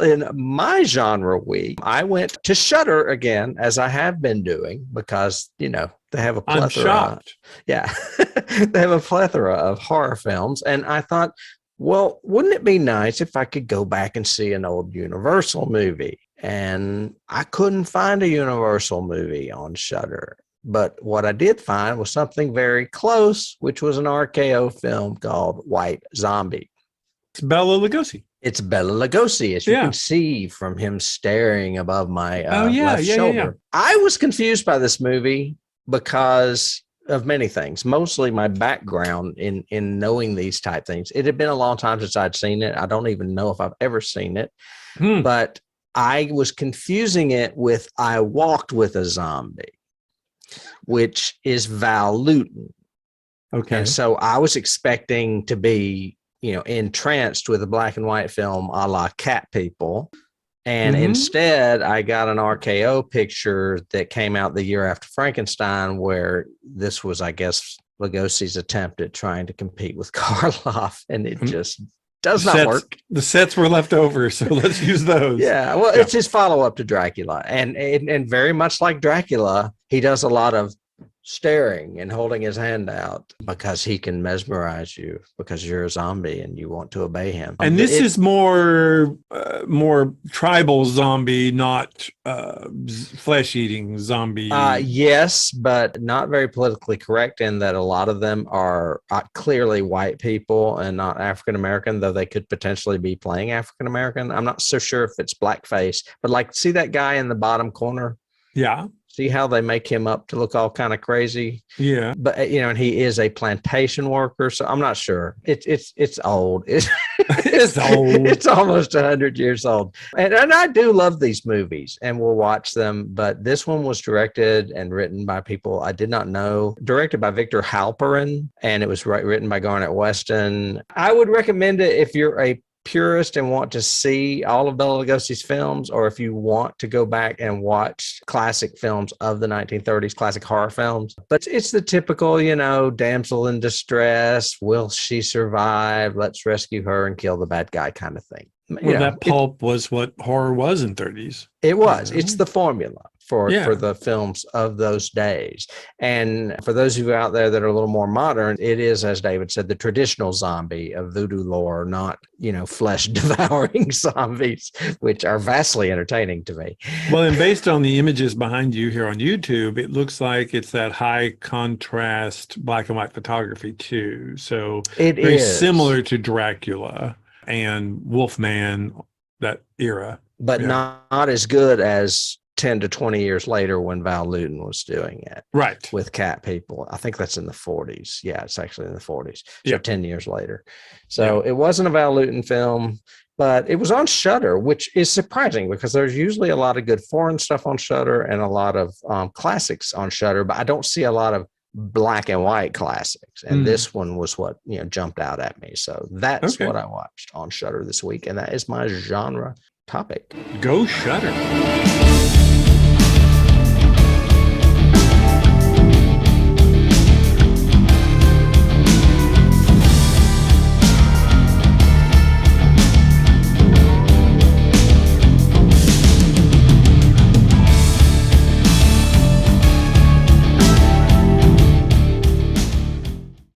in my genre week, I went to Shudder again, as I have been doing, because, they have a plethora. I'm shocked. Yeah. They have a plethora of horror films. And I thought, well, wouldn't it be nice if I could go back and see an old Universal movie? And I couldn't find a Universal movie on Shudder. But what I did find was something very close, which was an RKO film called White Zombie. It's Bela Lugosi. It's Bela Lugosi, as you can see from him staring above my left shoulder. Yeah. I was confused by this movie because of many things, mostly my background in knowing these type things. It had been a long time since I'd seen it. I don't even know if I've ever seen it, but I was confusing it with I Walked with a Zombie, which is Val Lewton. Okay. And so I was expecting to be, entranced with a black and white film a la Cat People. And instead, I got an RKO picture that came out the year after Frankenstein, where this was, I guess, Lugosi's attempt at trying to compete with Karloff, and it just does not work. The sets were left over, so let's use those. Yeah, well, it's his follow-up to Dracula, and very much like Dracula, he does a lot of staring and holding his hand out because he can mesmerize you because you're a zombie and you want to obey him. And this is more tribal zombie, not flesh-eating zombie. Yes, but not very politically correct in that a lot of them are clearly white people and not African-American, though they could potentially be playing African-American. I'm not so sure if it's blackface, but see that guy in the bottom corner? Yeah. See how they make him up to look all kind of crazy? Yeah. But, and he is a plantation worker, so I'm not sure. It's old. It's old. It's almost 100 years old. And I do love these movies, and we'll watch them. But this one was directed and written by people I did not know. Directed by Victor Halperin, and it was written by Garnet Weston. I would recommend it if you're a purist and want to see all of Bela Lugosi's films, or if you want to go back and watch classic films of the 1930s, classic horror films. But it's the typical, damsel in distress, will she survive? Let's rescue her and kill the bad guy kind of thing. That pulp was what horror was in 30s. It was. It's the formula for the films of those days. And for those of you out there that are a little more modern, it is, as David said, the traditional zombie of voodoo lore, not, flesh devouring zombies, which are vastly entertaining to me. Well, and based on the images behind you here on YouTube, it looks like it's that high contrast black and white photography too. So it very is similar to Dracula and Wolfman, that era. But not as good as 10 to 20 years later when Val Lewton was doing it. Right. With Cat People. I think that's in the 40s. Yeah, it's actually in the 40s. So 10 years later. So it wasn't a Val Lewton film, but it was on Shudder, which is surprising because there's usually a lot of good foreign stuff on Shudder and a lot of classics on Shudder, but I don't see a lot of black and white classics. And this one was what, jumped out at me. So that's what I watched on Shudder this week. And that is my genre topic. Go Shudder.